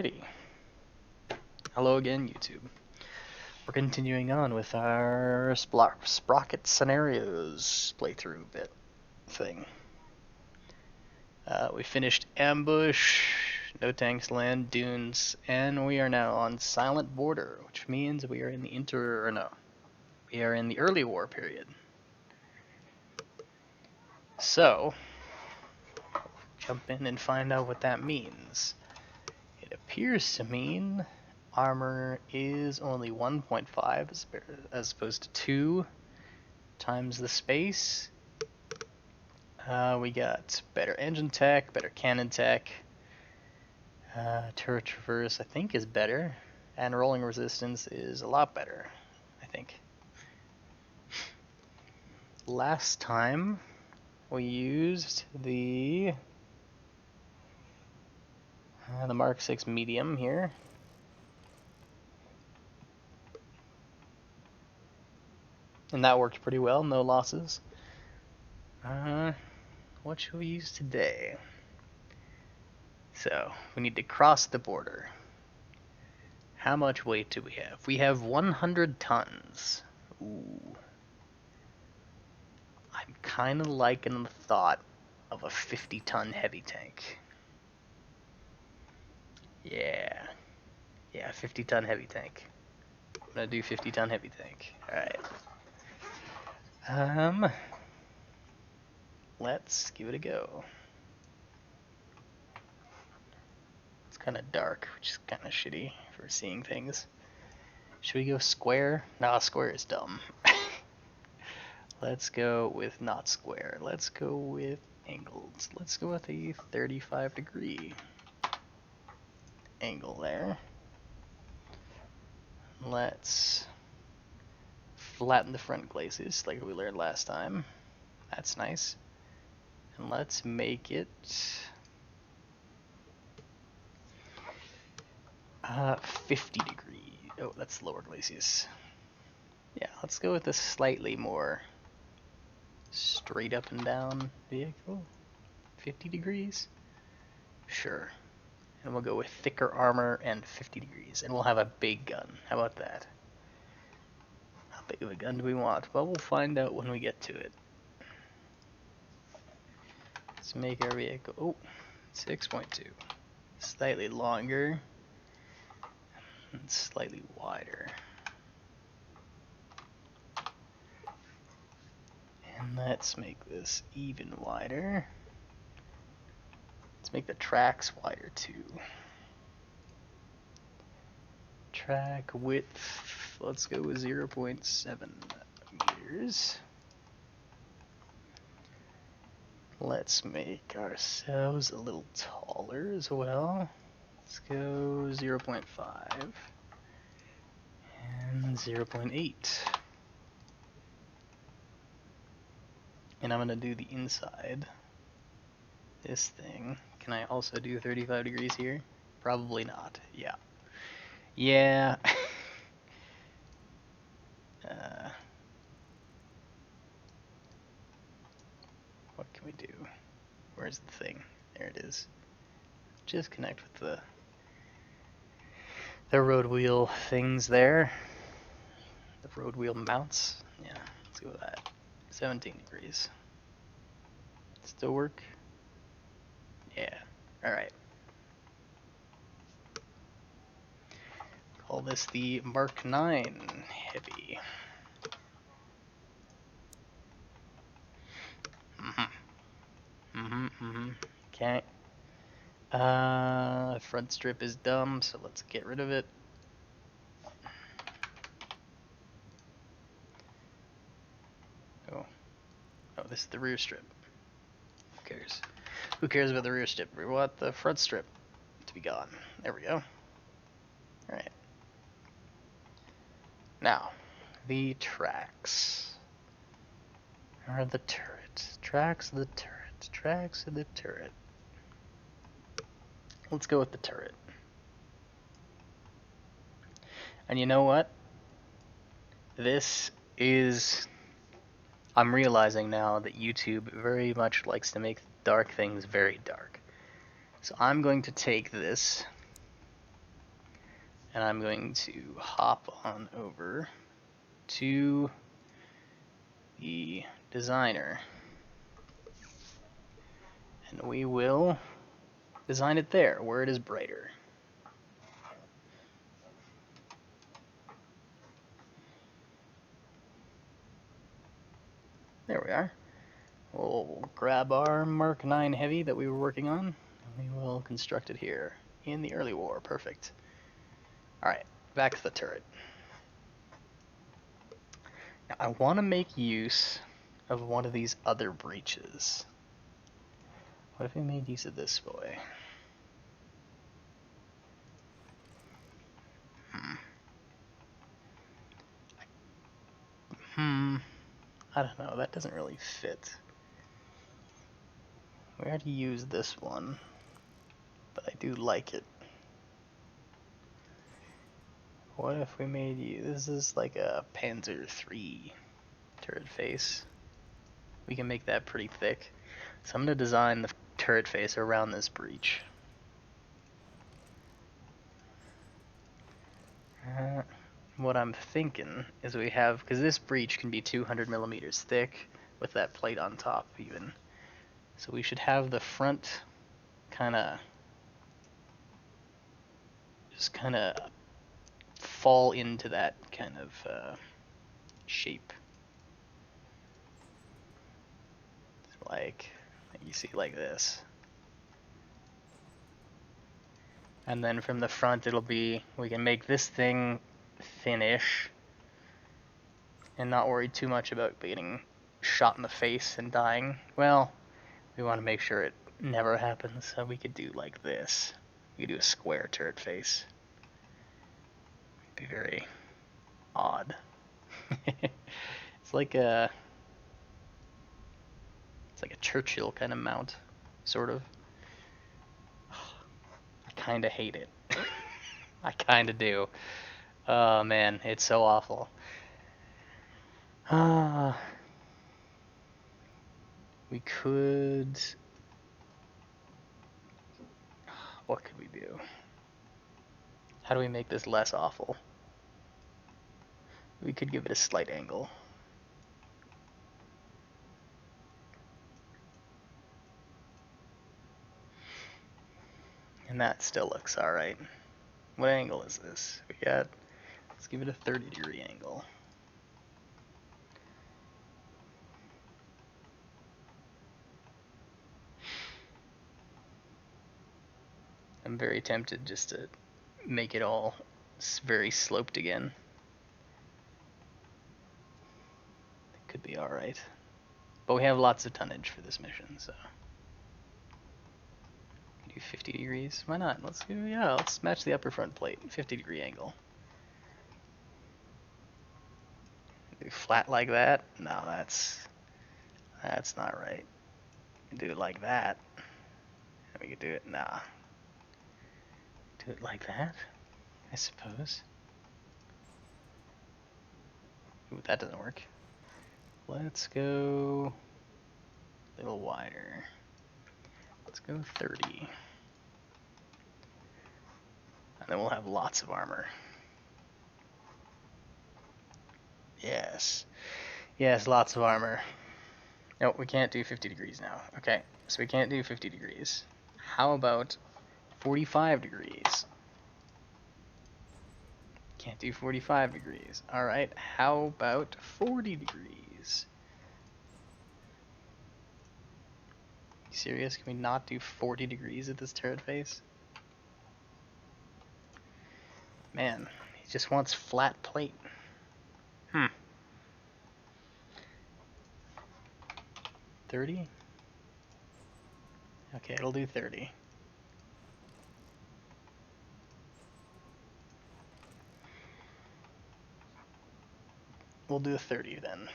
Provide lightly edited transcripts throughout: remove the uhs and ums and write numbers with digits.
Alrighty. Hello again, YouTube. We're continuing on with our Sprocket scenarios playthrough bit thing. We finished Ambush, No Tanks Land, Dunes, and we are now on Silent Border, which means we are in the we are in the early war period. So, jump in and find out what that means. It appears to mean armor is only 1.5 as opposed to 2 times the space. We got better engine tech, better cannon tech. Turret traverse I think is better, and rolling resistance is a lot better, I think. Last time we used the Mark 6 medium here. And that worked pretty well, no losses. What should we use today? So, we need to cross the border. How much weight do we have? We have 100 tons. Ooh. I'm kind of liking the thought of a 50-ton heavy tank. Yeah, 50-ton heavy tank. I'm gonna do 50-ton heavy tank. Alright. Let's give it a go. It's kind of dark, which is kind of shitty for seeing things. Should we go square? Nah, square is dumb. Let's go with not square. Let's go with angled. Let's go with a 35-degree angle there. Let's flatten the front glacis like we learned last time. That's nice. And let's make it 50 degrees. Oh, that's lower glacis. Yeah, let's go with a slightly more straight up and down vehicle. 50 degrees? Sure. And we'll go with thicker armor and 50 degrees. And we'll have a big gun. How about that? How big of a gun do we want? Well, we'll find out when we get to it. Let's make our vehicle... Oh, 6.2. Slightly longer. And slightly wider. And let's make this even wider. Let's make the tracks wider too. Track width, let's go with 0.7 meters. Let's make ourselves a little taller as well. Let's go 0.5 and 0.8. And I'm gonna do the inside. This thing. Can I also do 35 degrees here? Probably not. Yeah. Yeah. What can we do? Where's the thing? There it is. Just connect with the road wheel things there. The road wheel mounts. Yeah, let's go with that. 17 degrees. Still work? Yeah. Alright. Call this the Mark 9 Heavy. Okay. Front strip is dumb, so let's get rid of it. Oh, this is the rear strip. Who cares? Who cares about the rear strip? We want the front strip to be gone. There we go. Alright. Now, the tracks. Are the turret. Tracks of the turret. Tracks of the turret. Let's go with the turret. And you know what? This is... I'm realizing now that YouTube very much likes to make dark things very dark. So I'm going to take this And I'm going to hop on over to the designer. And we will design it there, where it is brighter. There we are. We'll grab our Mark 9 Heavy that we were working on, and we will construct it here in the early war. Perfect. Alright, back to the turret. Now, I want to make use of one of these other breaches. What if we made use of this boy? I don't know, that doesn't really fit. We already used this one, but I do like it. What if we made you... This is like a Panzer III turret face. We can make that pretty thick. So I'm going to design the turret face around this breach. What I'm thinking is we have... Because this breach can be 200 millimeters thick with that plate on top even. So we should have the front kind of... just kind of fall into that kind of shape. Like you see, like this. And then from the front it'll be, we can make this thing thinnish and not worry too much about getting shot in the face and dying. Well, we want to make sure it never happens, so we could do like this. We could do a square turret face. It'd be very odd. It's like a Churchill kind of mount, sort of. I kind of hate it. I kind of do. Oh man, it's so awful. We could... What could we do? How do we make this less awful? We could give it a slight angle. And that still looks alright. What angle is this? Let's give it a 30-degree angle. I'm very tempted just to make it all very sloped again. It could be alright. But we have lots of tonnage for this mission, so... Do 50 degrees? Why not? Let's match the upper front plate. 50-degree angle. Do flat like that? No, that's not right. Do it like that. We could do it, nah. Do it like that, I suppose. Ooh, that doesn't work. Let's go a little wider. Let's go 30. And then we'll have lots of armor. Yes. Yes, lots of armor. No, we can't do 50 degrees now. Okay, so we can't do 50 degrees. How about 45 degrees? Can't do 45 degrees. Alright, how about 40 degrees? You serious? Can we not do 40 degrees at this turret face? Man, he just wants flat plate. 30? Okay, it'll do 30. We'll do 30 then.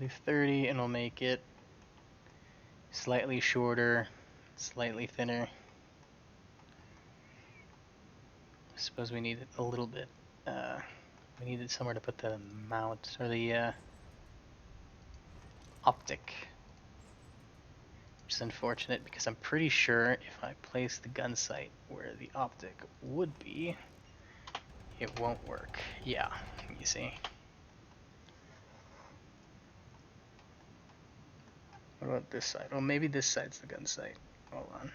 We'll do 30 and we'll make it slightly shorter, slightly thinner. I suppose we need a little bit, we needed somewhere to put the mount, or the optic. Which is unfortunate because I'm pretty sure if I place the gun sight where the optic would be, it won't work. Yeah, you see. What about this side? Oh, maybe this side's the gun sight. Hold on.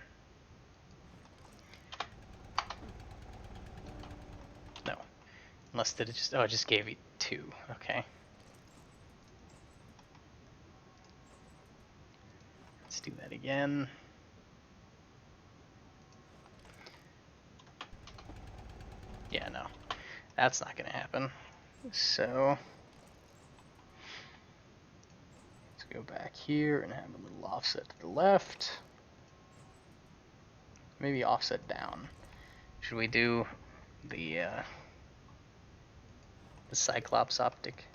No. Unless did it just... Oh, it just gave you 2. Okay. Let's do that again. Yeah, no. That's not going to happen. So... let's go back here and have a little offset to the left. Maybe offset down. Should we do the Cyclops optic?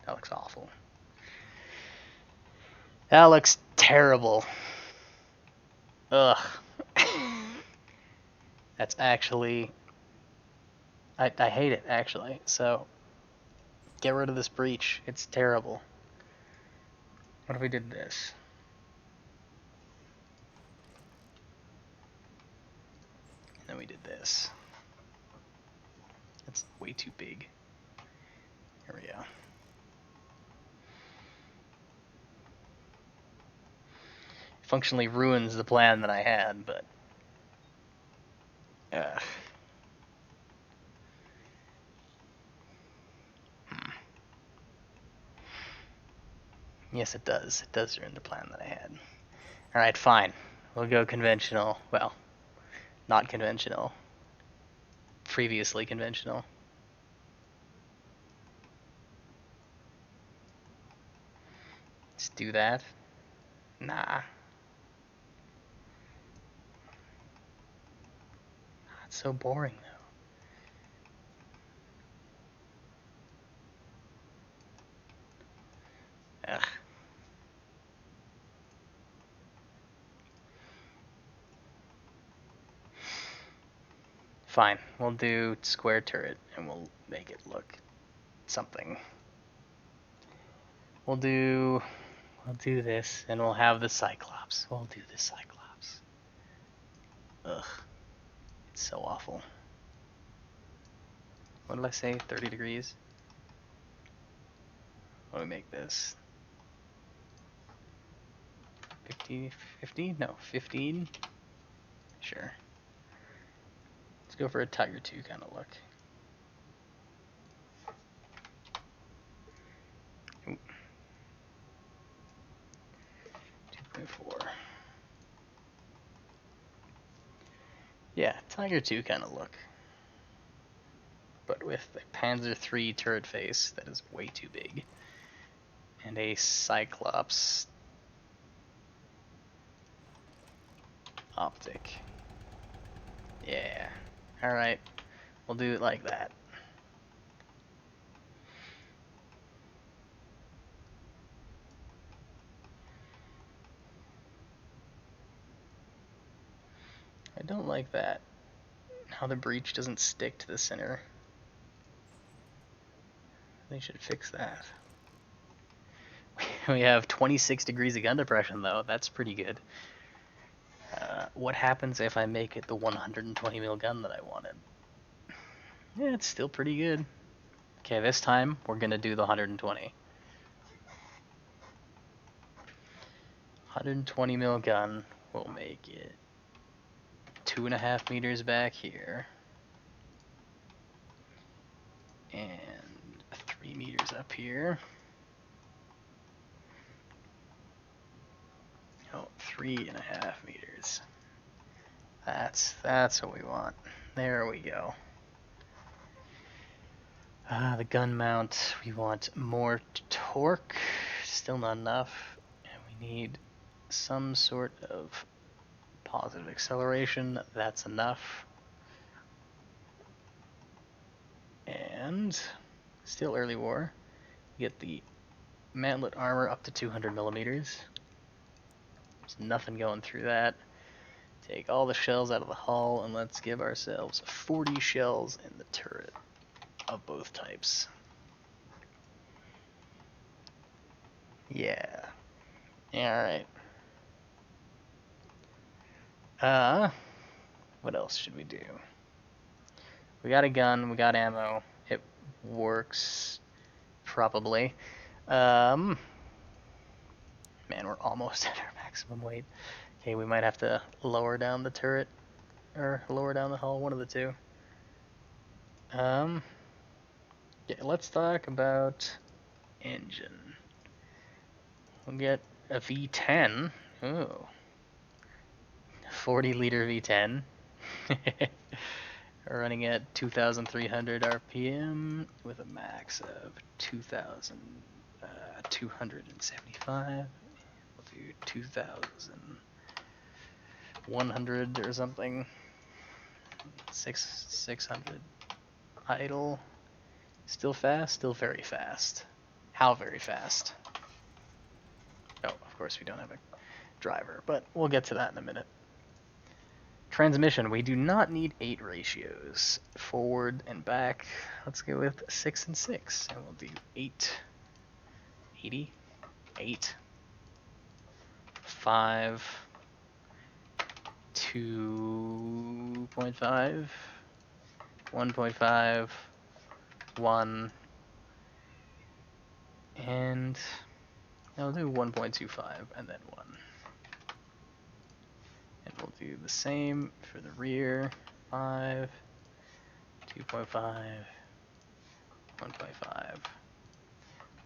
That looks awful. That looks terrible. Ugh. That's actually... I hate it, actually. So, get rid of this breach. It's terrible. What if we did this? And then we did this. That's way too big. Here we go. Functionally ruins the plan that I had, but... Yes, it does. It does ruin the plan that I had. Alright, fine. We'll go conventional. Well, not conventional. Previously conventional. Let's do that. Nah. It's so boring, though. Ugh. Fine, we'll do square turret and we'll make it look something. We'll do this and we'll have the Cyclops. We'll do the Cyclops. Ugh. It's so awful. What did I say? 30 degrees? What do we make this? 50? No, 15? Sure. Let's go for a Tiger 2 kind of look. Ooh. 2.4. Yeah, Tiger 2 kind of look. But with a Panzer III turret face that is way too big. And a Cyclops optic. Yeah. Alright. We'll do it like that. I don't like that. How the breach doesn't stick to the center. They should fix that. We have 26 degrees of gun depression, though. That's pretty good. What happens if I make it the 120 mil gun that I wanted? Yeah, it's still pretty good. Okay, this time we're gonna do the 120. 120 mil gun will make it 2.5 meters back here and 3 meters up here. Oh, 3.5 meters. That's what we want. There we go. The gun mount, we want more torque, still not enough, and we need some sort of positive acceleration. That's enough. And still early war. Get the mantlet armor up to 200 millimeters. There's nothing going through that. Take all the shells out of the hull and let's give ourselves 40 shells in the turret of both types. Yeah. Yeah, alright. What else should we do? We got a gun, we got ammo. It works, probably. Man, we're almost at our maximum weight. Okay, we might have to lower down the turret, or lower down the hull, one of the two. Yeah, let's talk about engine. We'll get a V10. Ooh. 40-liter V10. Running at 2,300 RPM with a max of 2,275. We'll do 2,100 or something. 600 idle. Still fast? Still very fast. How very fast? Oh, of course we don't have a driver, but we'll get to that in a minute. Transmission, we do not need 8 ratios. Forward and back, let's go with 6 and 6. And we'll do 8, 80, 8, 5, 2.5, 1.5, 1, and I'll do 1.25 and then 1. And we'll do the same for the rear. 5, 2.5, 1.5,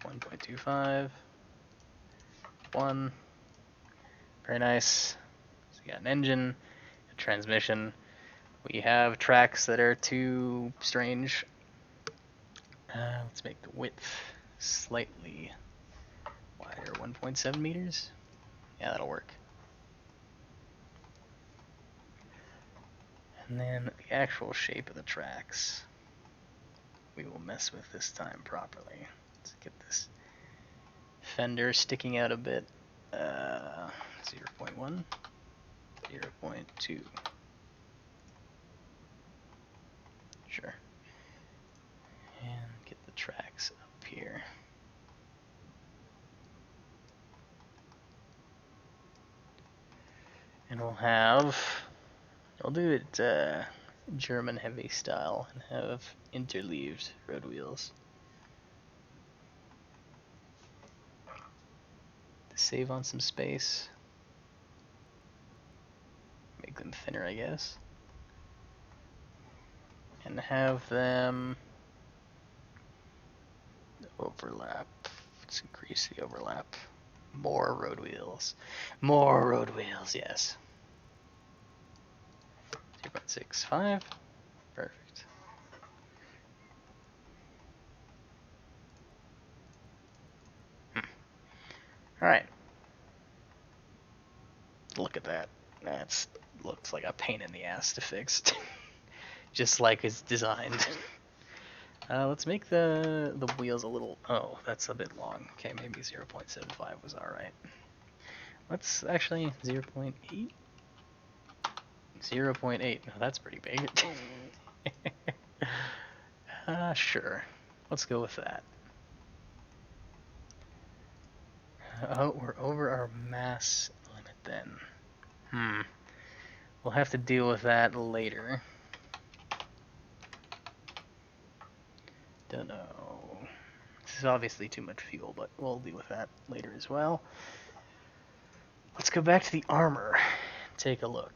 1.25, 1. Very nice. So we got an engine, a transmission. We have tracks that are too strange. Let's make the width slightly wider, 1.7 meters. Yeah, that'll work. And then the actual shape of the tracks we will mess with this time properly. Let's get this fender sticking out a bit. 0.1, 0.2. Sure. And get the tracks up here. And I'll do it German heavy style and have interleaved road wheels. To save on some space. Make them thinner, I guess. And have them overlap. Let's increase the overlap. More road wheels. More road wheels, yes. 0.65. Perfect. Alright. Look at that. That looks like a pain in the ass to fix. Just like it's designed. Let's make the wheels a little... Oh, that's a bit long. Okay, maybe 0.75 was alright. Let's actually... 0.8? 0.8. Oh, that's pretty big. Sure. Let's go with that. Oh, we're over our mass limit then. We'll have to deal with that later. Don't know. This is obviously too much fuel, but we'll deal with that later as well. Let's go back to the armor. Take a look.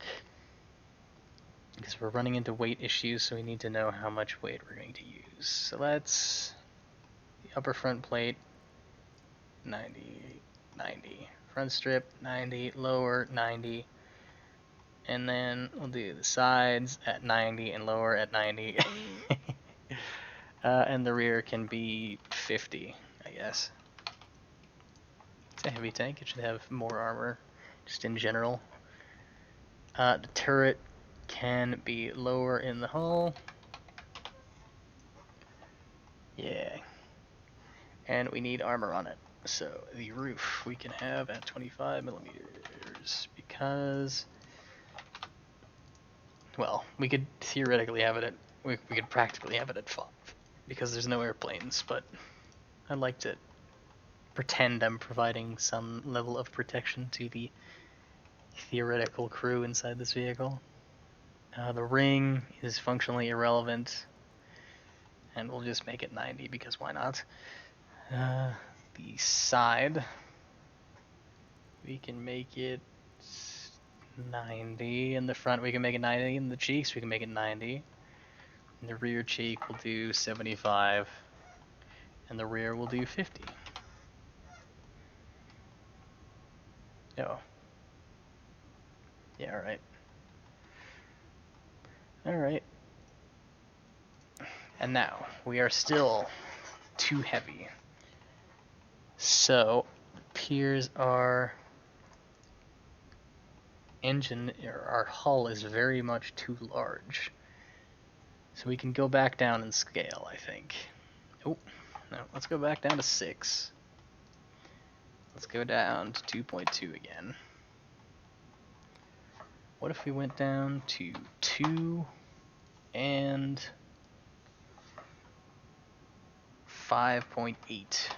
Because we're running into weight issues, so we need to know how much weight we're going to use. So let's... The upper front plate, 90, 90. Front strip, 90. Lower, 90. And then we'll do the sides at 90 and lower at 90. And the rear can be 50, I guess. It's a heavy tank. It should have more armor, just in general. The turret can be lower in the hull. Yeah. And we need armor on it. So the roof we can have at 25 millimeters because... Well, we could theoretically have it at... We could practically have it at 5 because there's no airplanes, but I'd like to pretend I'm providing some level of protection to the theoretical crew inside this vehicle. The ring is functionally irrelevant, and we'll just make it 90 because why not? The side, we can make it 90. In the front, we can make it 90. In the cheeks, we can make it 90. In the rear cheek, we'll do 75. And the rear, we'll do 50. Oh. Yeah, alright. Alright. And now, we are still too heavy. So, it appears our engine, or our hull is very much too large. So we can go back down in scale, I think. Oh, no, let's go back down to 6. Let's go down to 2.2 again. What if we went down to 2 and 5.8?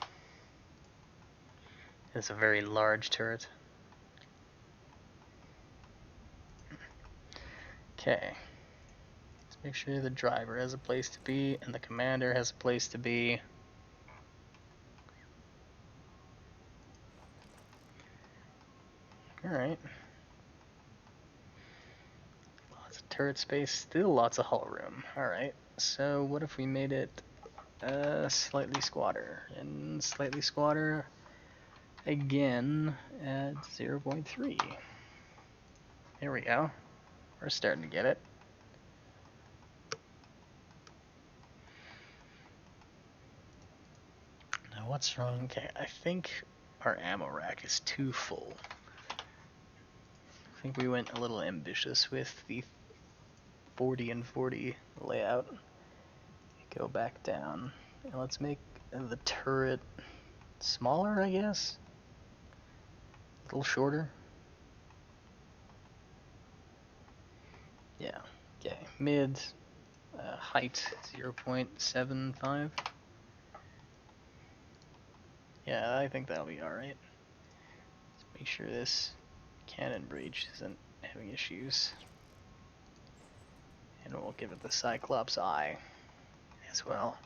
It's a very large turret. Okay. Let's make sure the driver has a place to be and the commander has a place to be. Alright. Lots of turret space, still lots of hull room. Alright, so what if we made it slightly squatter? And slightly squatter again at 0.3. There we go. We're starting to get it. Now what's wrong? Okay, I think our ammo rack is too full. I think we went a little ambitious with the 40 and 40 layout. Go back down. And let's make the turret smaller, I guess? A little shorter? Yeah, okay. Mid, height 0.75. Yeah, I think that'll be alright. Let's make sure this cannon breach isn't having issues. And we'll give it the Cyclops eye as well.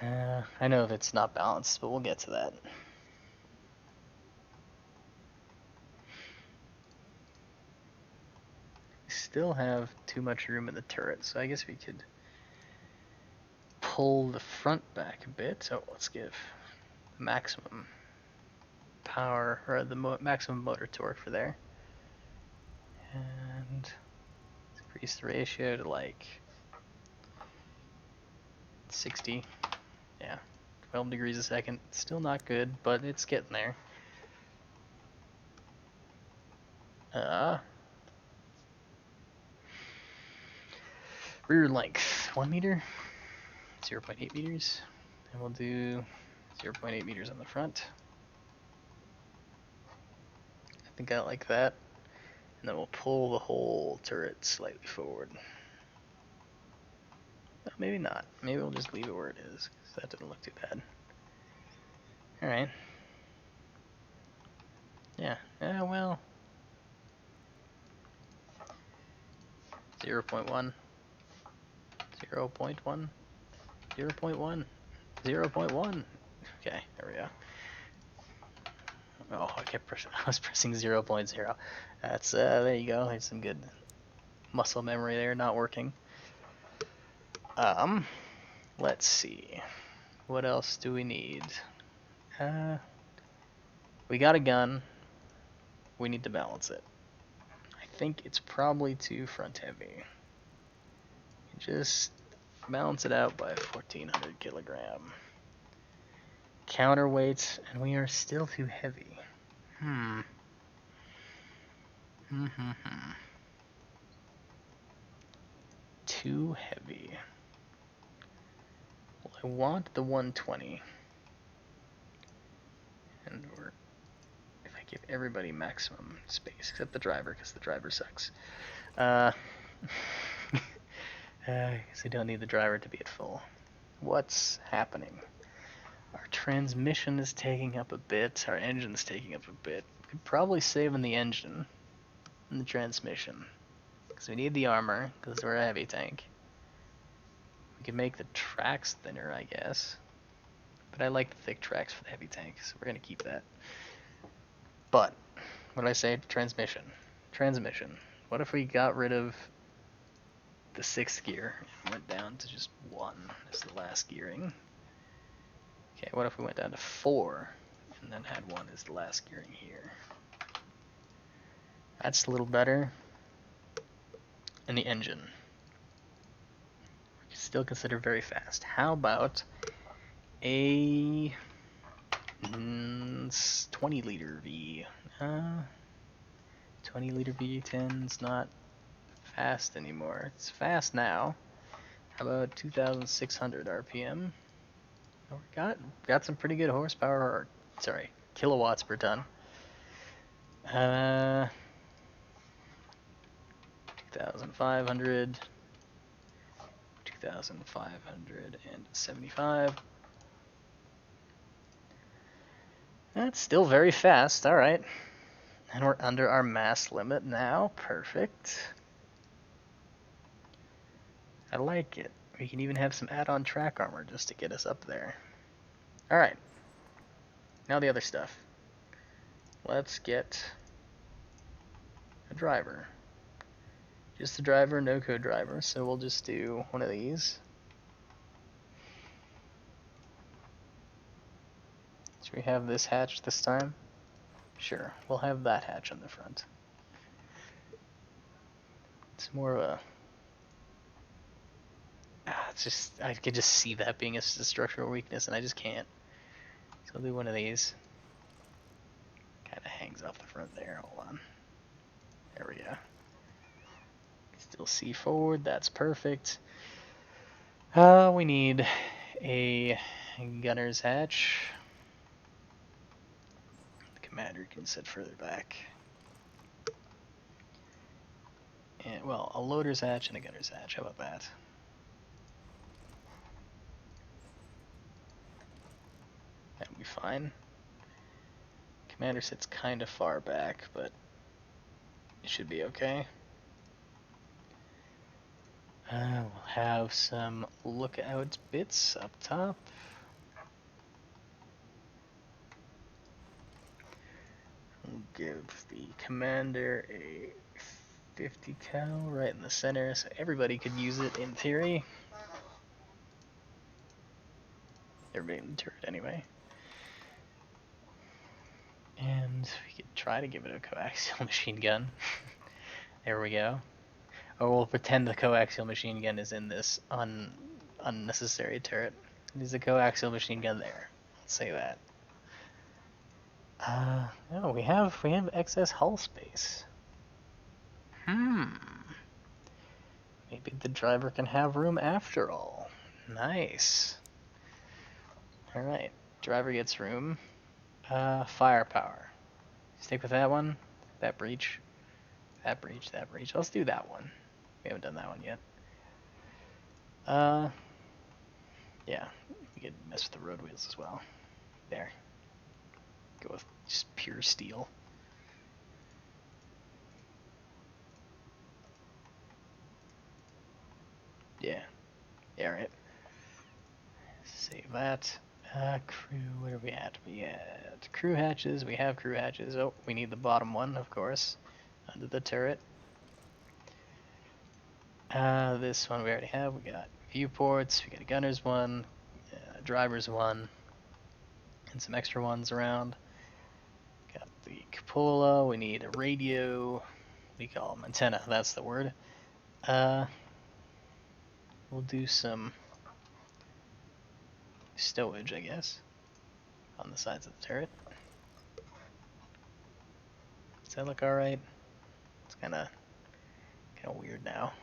I know if it's not balanced, but we'll get to that. We still have too much room in the turret, so I guess we could pull the front back a bit. So let's give maximum power, or the maximum motor torque for there. And increase the ratio to like 60. Yeah, 12 degrees a second. Still not good, but it's getting there. Rear length 1 meter, 0.8 meters, and we'll do 0.8 meters on the front. I think I like that. And then we'll pull the whole turret slightly forward. No, maybe not. Maybe we'll just leave it where it is, because that didn't look too bad. Alright. Yeah, well. 0.1. 0.1. 0.1. 0.1. Okay, there we go. Oh, I was pressing 0.0. That's, there you go. There's some good muscle memory there, not working. Let's see. What else do we need? We got a gun. We need to balance it. I think it's probably too front heavy. Just balance it out by 1,400 kilogram. Counterweight, and we are still too heavy. Too heavy. Well, I want the 120. And if I give everybody maximum space, except the driver, because the driver sucks. Because we don't need the driver to be at full. What's happening? Our transmission is taking up a bit, our engine's taking up a bit. Could probably save on the engine and the transmission. Because we need the armor, because we're a heavy tank. We can make the tracks thinner, I guess. But I like the thick tracks for the heavy tank, so we're going to keep that. But, what did I say? Transmission. Transmission. What if we got rid of the 6th gear and went down to just 1 as the last gearing? Okay, what if we went down to 4 and then had 1 as the last gearing here? That's a little better. And the engine. Still considered very fast. How about a 20-liter V? 20-liter V10 is not fast anymore. It's fast now. How about 2,600 RPM? Oh, we got some pretty good horsepower. Or, sorry, kilowatts per ton. 2,500. 2,575. That's still very fast. All right. And we're under our mass limit now. Perfect. I like it. We can even have some add-on track armor just to get us up there. All right. Now the other stuff. Let's get a driver. Just the driver, no code driver. So we'll just do one of these. Should we have this hatch this time? Sure, we'll have that hatch on the front. It's more of a... it's just, I could just see that being a structural weakness, and I just can't. So I'll do one of these. Kind of hangs off the front there. Hold on. There we go. Still see forward. That's perfect. We need a gunner's hatch. The commander can sit further back. And, well, a loader's hatch and a gunner's hatch. How about that? That'll be fine. Commander sits kind of far back, but it should be okay. We'll have some lookout bits up top. We'll give the commander a 50 cal right in the center, so everybody could use it in theory. Everybody in the turret anyway. And we could try to give it a coaxial machine gun. There we go. Or we'll pretend the coaxial machine gun is in this unnecessary turret. There's a coaxial machine gun there. Let's say that. No, we have excess hull space. Maybe the driver can have room after all. Nice. Alright, driver gets room. Firepower. Stick with that one. That breach. That breach, that breach. Let's do that one. We haven't done that one yet. Yeah, we could mess with the road wheels as well. There. Go with just pure steel. Yeah. Yeah, right. Save that. Crew, where are we at? We at crew hatches. We have crew hatches. Oh, we need the bottom one, of course, under the turret. This one we already have. We got viewports. We got a gunner's one, a driver's one, and some extra ones around. Got the cupola. We need a radio. We call them antenna. That's the word. We'll do some stowage, I guess, on the sides of the turret. Does that look alright? It's kind of weird now.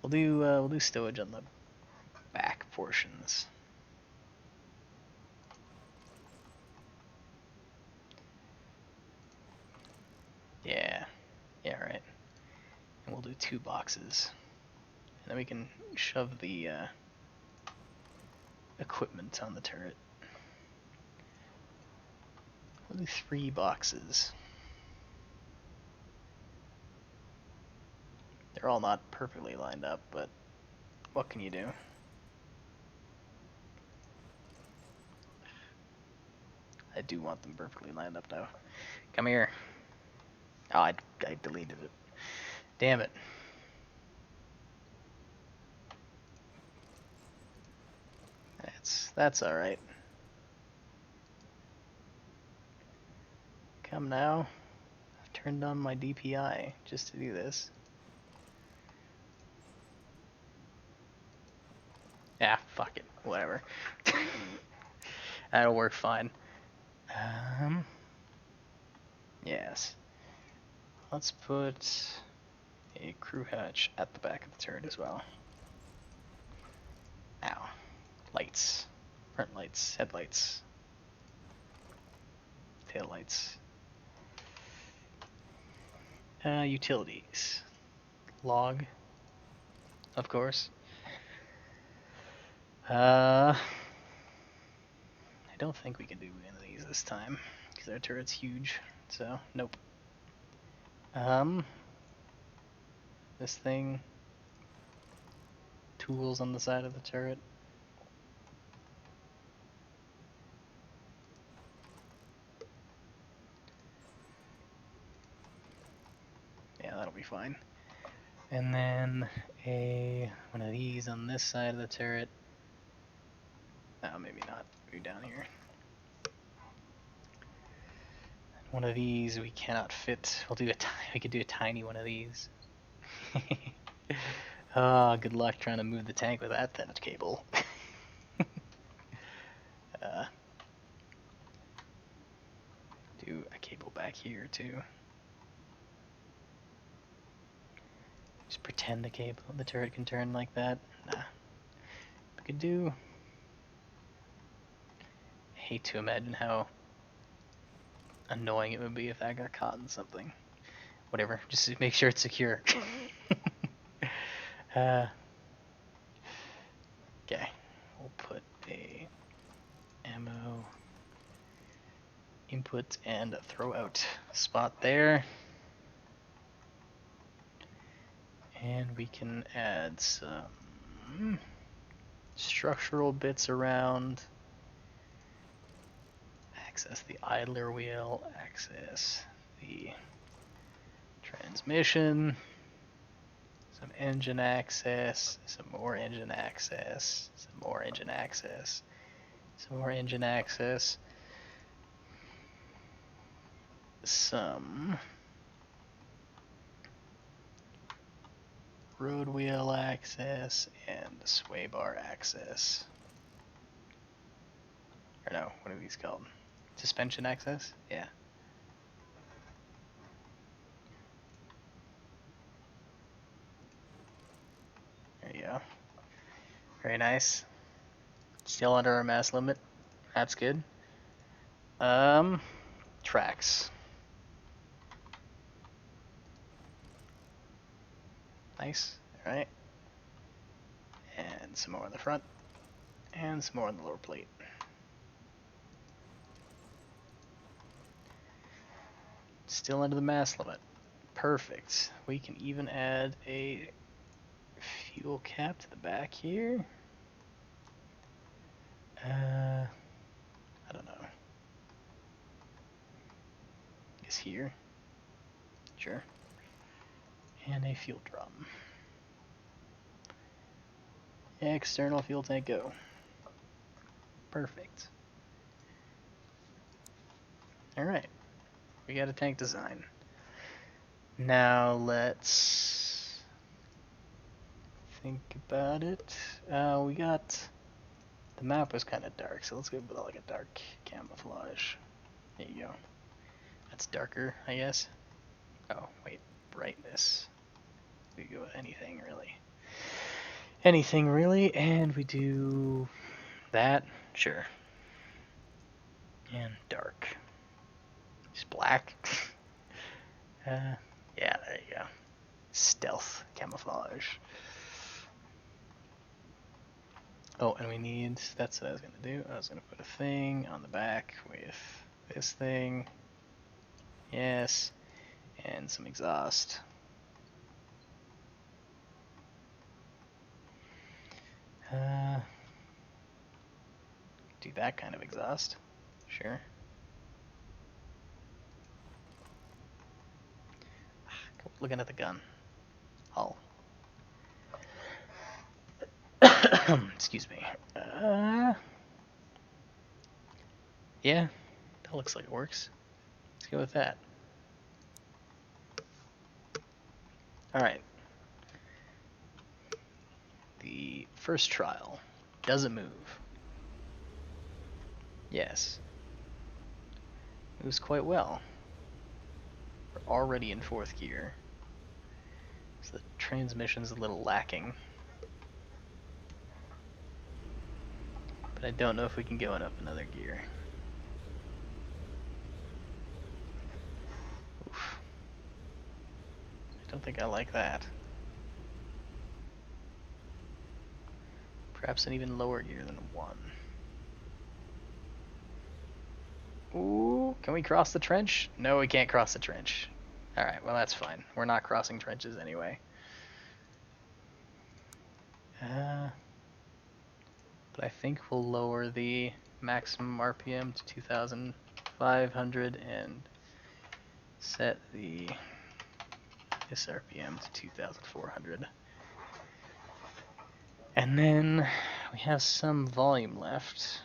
We'll do stowage on the back portions. Yeah, right. And we'll do 2 boxes, and then we can shove the equipment on the turret. We'll do 3 boxes. They're all not perfectly lined up, but what can you do? I do want them perfectly lined up though. Come here. Oh, I deleted it. Damn it. That's alright. Come now. I've turned on my DPI just to do this. Ah, fuck it. Whatever. That'll work fine. Yes. Let's put a crew hatch at the back of the turret as well. Ow. Lights. Front lights. Headlights. Tail lights. Utilities. Log. Of course. I don't think we can do one of these this time, because our turret's huge, so nope. This thing, tools on the side of the turret. Yeah, that'll be fine. And then one of these on this side of the turret. Oh, maybe not. Maybe down here. One of these we cannot fit. We could do a tiny one of these. Oh, good luck trying to move the tank with that thin cable. Do a cable back here too. Just pretend the turret can turn like that. Nah. We could do. I hate to imagine how annoying it would be if that got caught in something. Whatever, just make sure it's secure. Okay, we'll put a ammo input and a throw out spot there. And we can add some structural bits around. Access the idler wheel, access the transmission, some engine access, some more engine access, some more engine access, some more engine access, some road wheel access, and sway bar access. Or no, what are these called? Suspension access? Yeah. There you go. Very nice. Still under our mass limit. That's good. Tracks. Nice. Alright. And some more on the front. And some more on the lower plate. Still under the mass limit. Perfect. We can even add a fuel cap to the back here. I don't know. Is here? Sure. And a fuel drum. External fuel tank go. Perfect. Alright. We got a tank design. Now let's think about it. We got... The map was kind of dark, so let's go with like a dark camouflage. There you go. That's darker, I guess. Oh, wait. Brightness. We go with anything, really. Anything, really. And we do that. Sure. And dark. Just black. Yeah, there you go. Stealth camouflage. Oh, and we need, that's what I was going to do. I was going to put a thing on the back with This thing. Yes. And some exhaust. Do that kind of exhaust. Sure. Looking at the gun. Hull. Excuse me. Yeah, that looks like it works. Let's go with that. Alright. The first trial. Does it move? Yes. Moves quite well. We're already in 4th gear. So the transmission's a little lacking. But I don't know if we can go up another gear. Oof. I don't think I like that. Perhaps an even lower gear than 1. Ooh, can we cross the trench? No, we can't cross the trench. Alright, well that's fine. We're not crossing trenches anyway. But I think we'll lower the maximum RPM to 2,500 and set this RPM to 2,400. And then we have some volume left.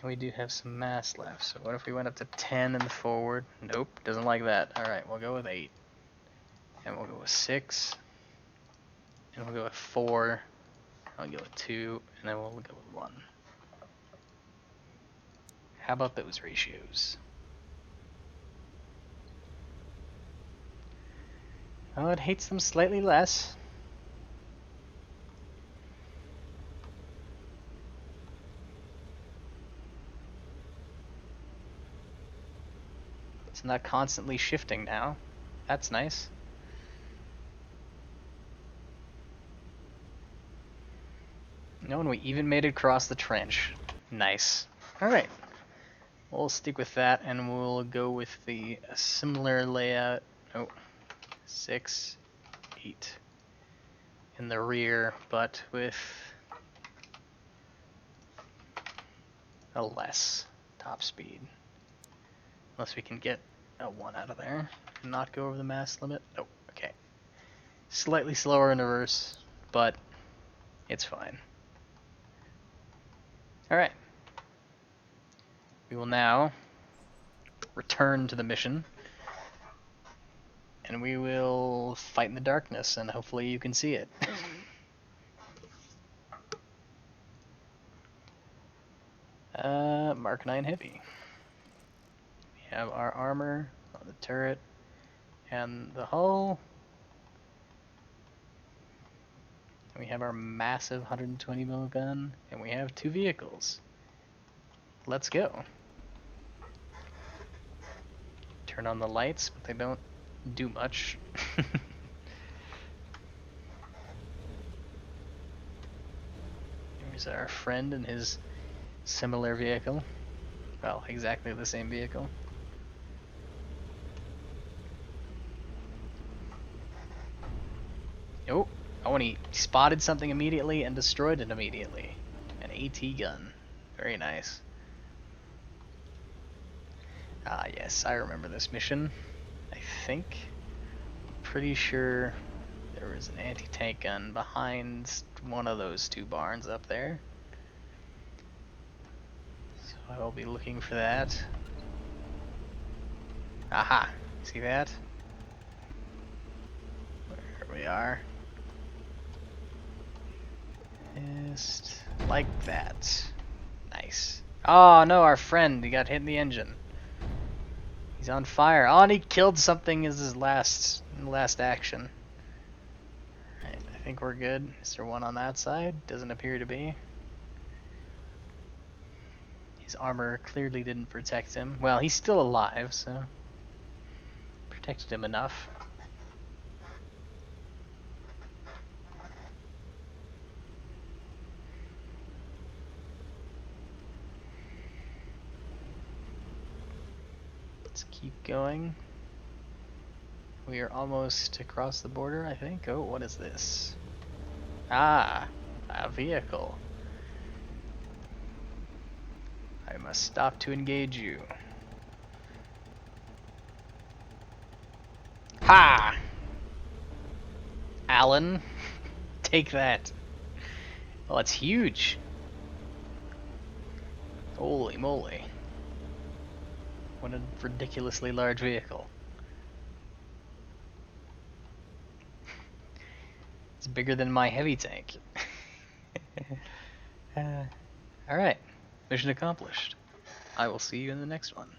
And we do have some mass left. So what if we went up to 10 in the forward? Nope, doesn't like that. Alright, we'll go with 8. And we'll go with 6. And we'll go with 4. I'll go with 2, and then we'll go with 1. How about those ratios? Oh, it hates them slightly less. It's not constantly shifting now. That's nice. No, and we even made it across the trench. Nice. Alright. We'll stick with that, and we'll go with the similar layout. Oh, 6, 8 in the rear, but with a less top speed. Unless we can get a 1 out of there and not go over the mass limit. Oh, okay. Slightly slower in reverse, but it's fine. Alright. We will now return to the mission. And we will fight in the darkness, and hopefully you can see it. Mark 9 Heavy. We have our armor on the turret and the hull. We have our massive 120 mil gun, and we have 2 vehicles. Let's go. Turn on the lights, but they don't do much. Here's our friend in his similar vehicle. Well, exactly the same vehicle. Oh, and he spotted something immediately and destroyed it immediately. An AT gun. Very nice. Ah, yes, I remember this mission. I think. Pretty sure there was an anti-tank gun behind one of those 2 barns up there. So I will be looking for that. Aha! See that? There we are. Just like that. Nice. Oh no, our friend, he got hit in the engine. He's on fire. Oh, and he killed something as his last action. Right, I think we're good. Is there one on that side? Doesn't appear to be. His armor clearly didn't protect him. Well, he's still alive, so protected him enough. Let's keep going. We are almost across the border, I think. Oh, what is this? Ah, a vehicle. I must stop to engage you. Ha! Alan, take that. Well, it's huge. Holy moly. What a ridiculously large vehicle. It's bigger than my heavy tank. Alright, mission accomplished. I will see you in the next one.